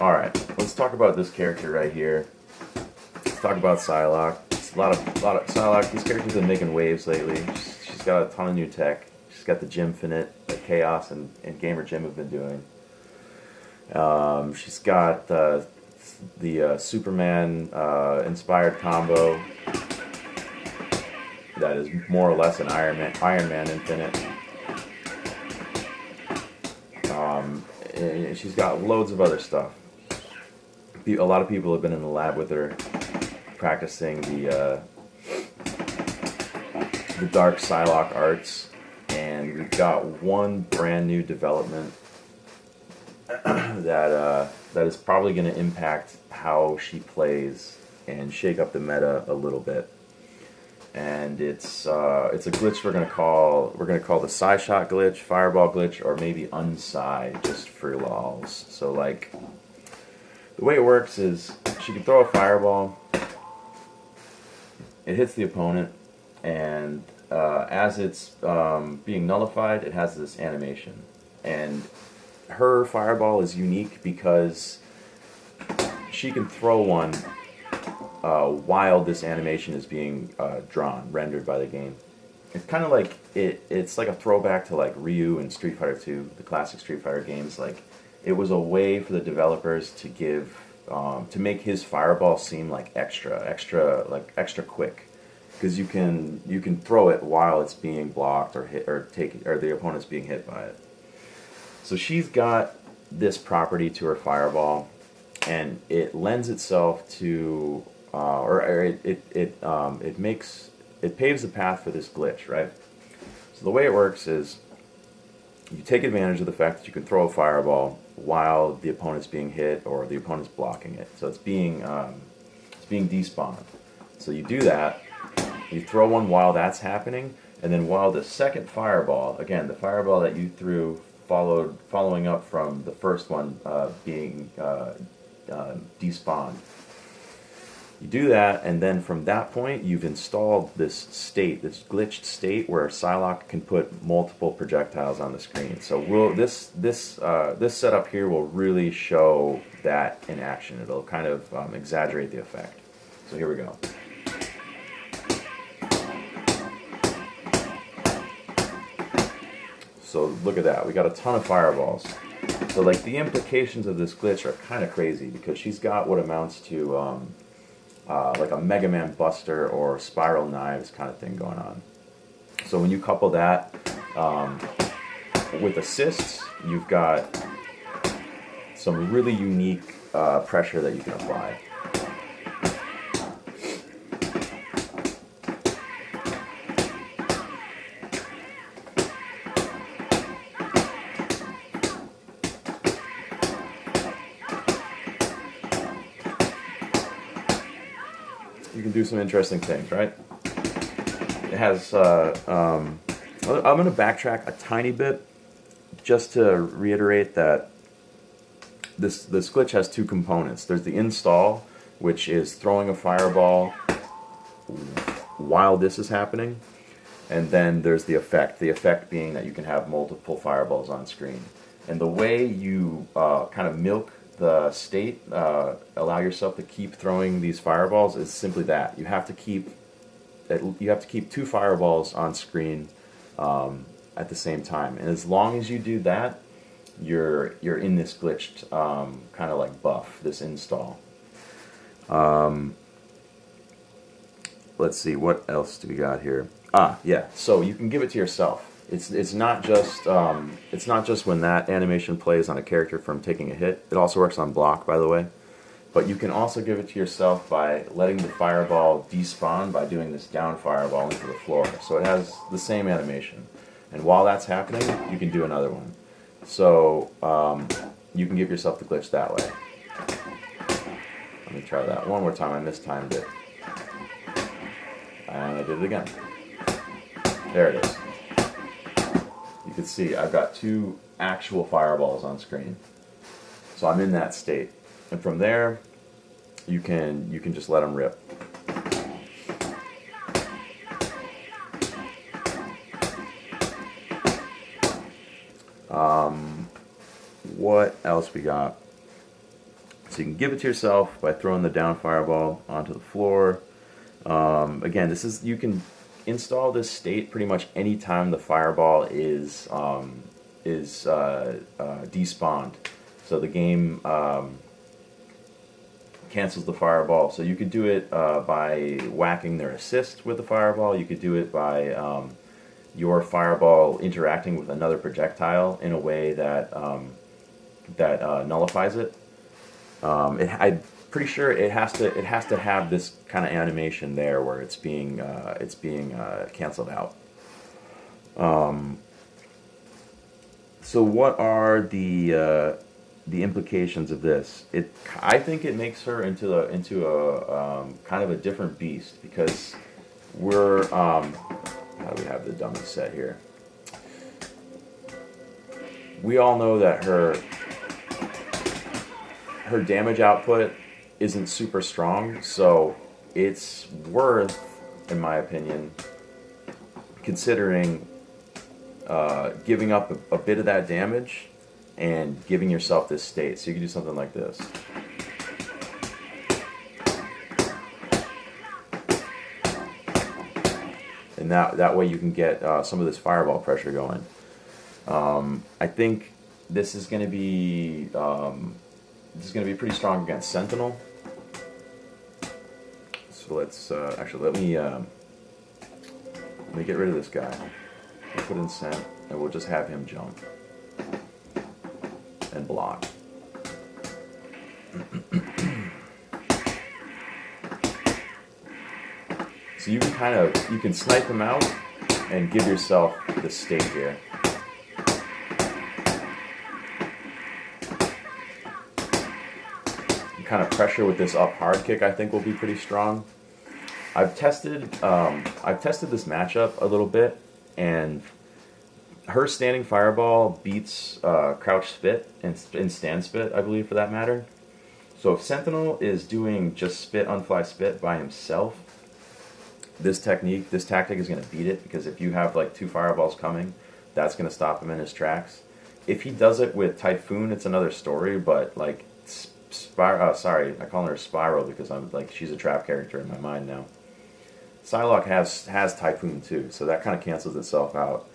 Alright, let's talk about this character right here. Let's talk about Psylocke. It's a lot of Psylocke. This character's been making waves lately. She's got a ton of new tech. She's got the Gymfinite that Chaos and Gamer Jim have been doing. She's got the Superman inspired combo that is more or less an Iron Man Infinite. And she's got loads of other stuff. A lot of people have been in the lab with her practicing the dark Psylocke arts, and we've got one brand new development that is probably going to impact how she plays and shake up the meta a little bit. And it's a glitch we're gonna call the Psy Shot glitch, Fireball glitch, or maybe Unpsy, just for lols. So like, the way it works is she can throw a fireball, it hits the opponent, and as it's being nullified, it has this animation. And her fireball is unique because she can throw one while this animation is being rendered by the game. It's kind of like it's like a throwback to like Ryu and Street Fighter 2, the classic Street Fighter games. Like, it was a way for the developers to give to make his fireball seem like extra quick, because you can throw it while it's being blocked or hit or the opponent's being hit by it. So she's got this property to her fireball, and it lends itself to it paves the path for this glitch, right? So the way it works is you take advantage of the fact that you can throw a fireball while the opponent's being hit or the opponent's blocking it. So it's being despawned. So you do that, you throw one while that's happening, and then while the second fireball, again, the fireball that you threw following up from the first one being despawned. You do that, and then from that point, you've installed this glitched state where Psylocke can put multiple projectiles on the screen. So this setup here will really show that in action. It'll kind of exaggerate the effect. So here we go. So look at that. We got a ton of fireballs. So like, the implications of this glitch are kind of crazy, because she's got what amounts to like a Mega Man Buster or Spiral Knives kind of thing going on. So when you couple that with assists, you've got some really unique pressure that you can apply. You can do some interesting things, right? It has, I'm going to backtrack a tiny bit just to reiterate that this glitch has two components. There's the install, which is throwing a fireball while this is happening, and then there's the effect being that you can have multiple fireballs on screen. And the way you kind of milk the state, allow yourself to keep throwing these fireballs, is simply that you have to keep two fireballs on screen at the same time, and as long as you do that, you're in this glitched kind of like buff, this install. Let's see, what else do we got here? Yeah, so you can give it to yourself. It's not just when that animation plays on a character from taking a hit. It also works on block, by the way. But you can also give it to yourself by letting the fireball despawn by doing this down fireball into the floor. So it has the same animation. And while that's happening, you can do another one. So you can give yourself the glitch that way. Let me try that one more time. I mistimed it. And I did it again. There it is. You can see I've got two actual fireballs on screen. So I'm in that state. And from there, you can just let them rip. What else we got? So you can give it to yourself by throwing the down fireball onto the floor. Again, you can install this state pretty much anytime the fireball is despawned. So the game cancels the fireball. So you could do it by whacking their assist with the fireball. You could do it by your fireball interacting with another projectile in a way that nullifies it. I'm pretty sure it has to have this kind of animation there where it's being canceled out. So what are the implications of this? I think it makes her into a kind of a different beast, because we're how do we have the dummy set here? We all know that her damage output isn't super strong, so it's worth, in my opinion, considering giving up a bit of that damage and giving yourself this state. So you can do something like this. And that way you can get some of this fireball pressure going. I think this is going to be pretty strong against Sentinel. So let's actually let me get rid of this guy. We'll put in Sent, and we'll just have him jump and block. So you can snipe him out and give yourself this state here. Kind of pressure with this up hard kick, I think, will be pretty strong. I've tested this matchup a little bit, and her standing fireball beats crouch spit and stand spit, I believe, for that matter. So if Sentinel is doing just spit, unfly spit by himself, this tactic is going to beat it, because if you have like 2 fireballs coming, that's going to stop him in his tracks. If he does it with Typhoon, it's another story, but like sorry, I call her Spiral because I'm like, she's a trap character in my mind now. Psylocke has Typhoon too, so that kind of cancels itself out.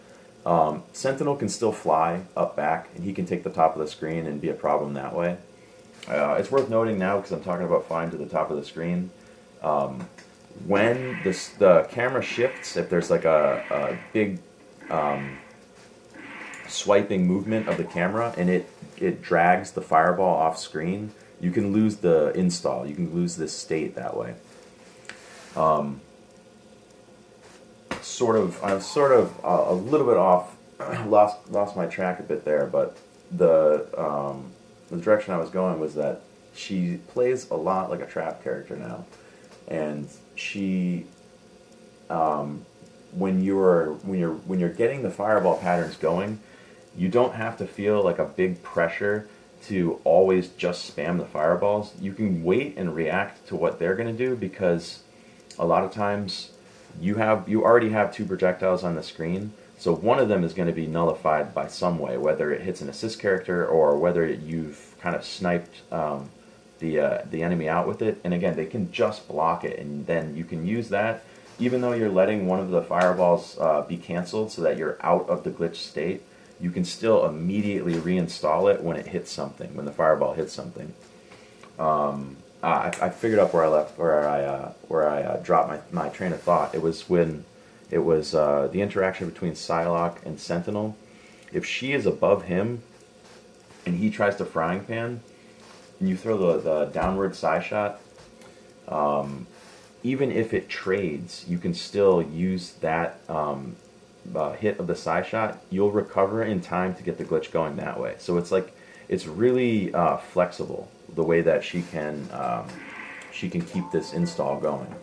Sentinel can still fly up back, and he can take the top of the screen and be a problem that way. It's worth noting now, because I'm talking about flying to the top of the screen, when the camera shifts, if there's like a big swiping movement of the camera and it drags the fireball off screen, you can lose the install. You can lose this state that way. I'm sort of a little bit off, lost my track a bit there, but the direction I was going was that she plays a lot like a trap character now, and she when you're getting the fireball patterns going, you don't have to feel like a big pressure to always just spam the fireballs. You can wait and react to what they're going to do, because a lot of times you already have 2 projectiles on the screen, so one of them is going to be nullified by some way, whether it hits an assist character or whether you've kind of sniped the enemy out with it. And again, they can just block it, and then you can use that even though you're letting one of the fireballs be canceled so that you're out of the glitch state. You can still immediately reinstall it when it hits something, when the fireball hits something. I figured out where I dropped my train of thought. It was when it was the interaction between Psylocke and Sentinel. If she is above him and he tries to frying pan, and you throw the downward side shot, even if it trades, you can still use that hit of the side shot. You'll recover in time to get the glitch going that way. So it's really flexible, the way that she can keep this install going.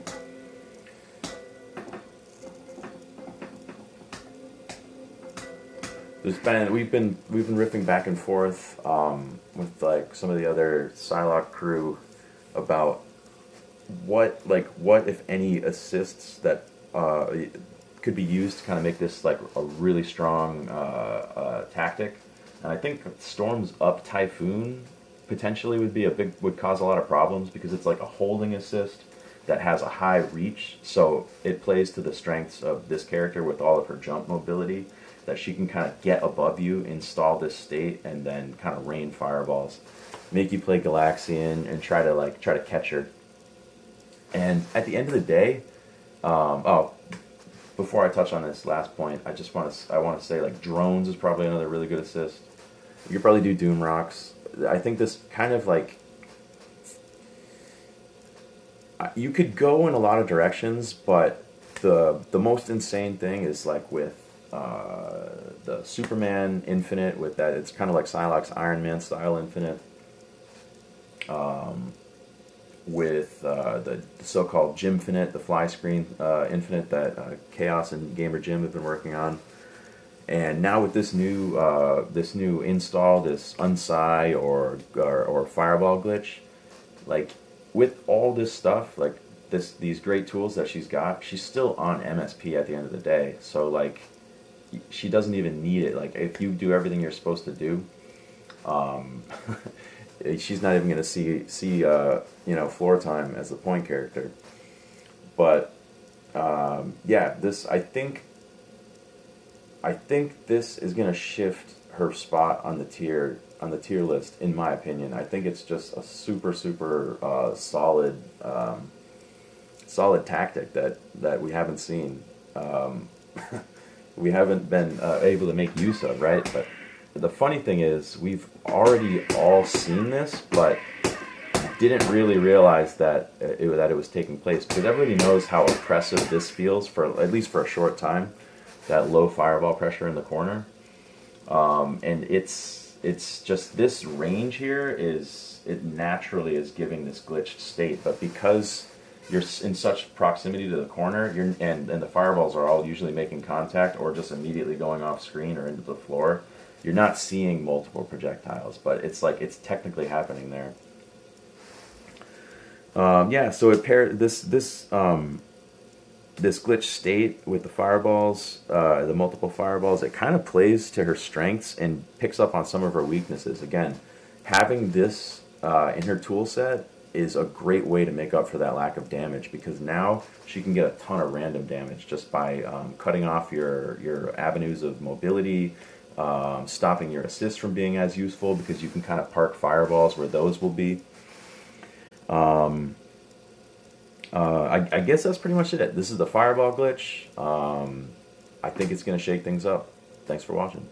We've been riffing back and forth with like some of the other Psylocke crew about what if any assists that could be used to kind of make this like a really strong tactic. And I think Storm's up Typhoon potentially would cause a lot of problems because it's like a holding assist that has a high reach, so it plays to the strengths of this character with all of her jump mobility, that she can kind of get above you, install this state, and then kind of rain fireballs, make you play Galaxian and try to catch her. And at the end of the day, before I touch on this last point, I want to say like drones is probably another really good assist. You could probably do Doom Rocks. I think this kind of like, you could go in a lot of directions, but the most insane thing is like with the Superman Infinite, with that it's kind of like Psylocke's Iron Man style Infinite. With the so-called Gymfinite, the fly screen Infinite that Chaos and Gamer Jim have been working on, and now with this new install, this Unsci or Fireball glitch, like with all this stuff, like these great tools that she's got, she's still on MSP at the end of the day. So like, she doesn't even need it. Like if you do everything you're supposed to do, she's not even going to see floor time as the point character. But yeah, I think this is going to shift her spot on the tier list, in my opinion. I think it's just a super solid tactic that we haven't seen. We haven't been able to make use of, right? But the funny thing is, we've already all seen this, but didn't really realize that it was taking place, because everybody knows how oppressive this feels, for at least for a short time, that low fireball pressure in the corner. And it's just this range here it naturally is giving this glitched state, but because you're in such proximity to the corner, and the fireballs are all usually making contact or just immediately going off screen or into the floor, you're not seeing multiple projectiles, but it's like it's technically happening there. Yeah, so it paired this glitch state with the fireballs, the multiple fireballs. It kind of plays to her strengths and picks up on some of her weaknesses. Again, having this in her tool set is a great way to make up for that lack of damage, because now she can get a ton of random damage just by cutting off your avenues of mobility, stopping your assists from being as useful, because you can kind of park fireballs where those will be. I guess that's pretty much it. This is the fireball glitch. I think it's going to shake things up. Thanks for watching.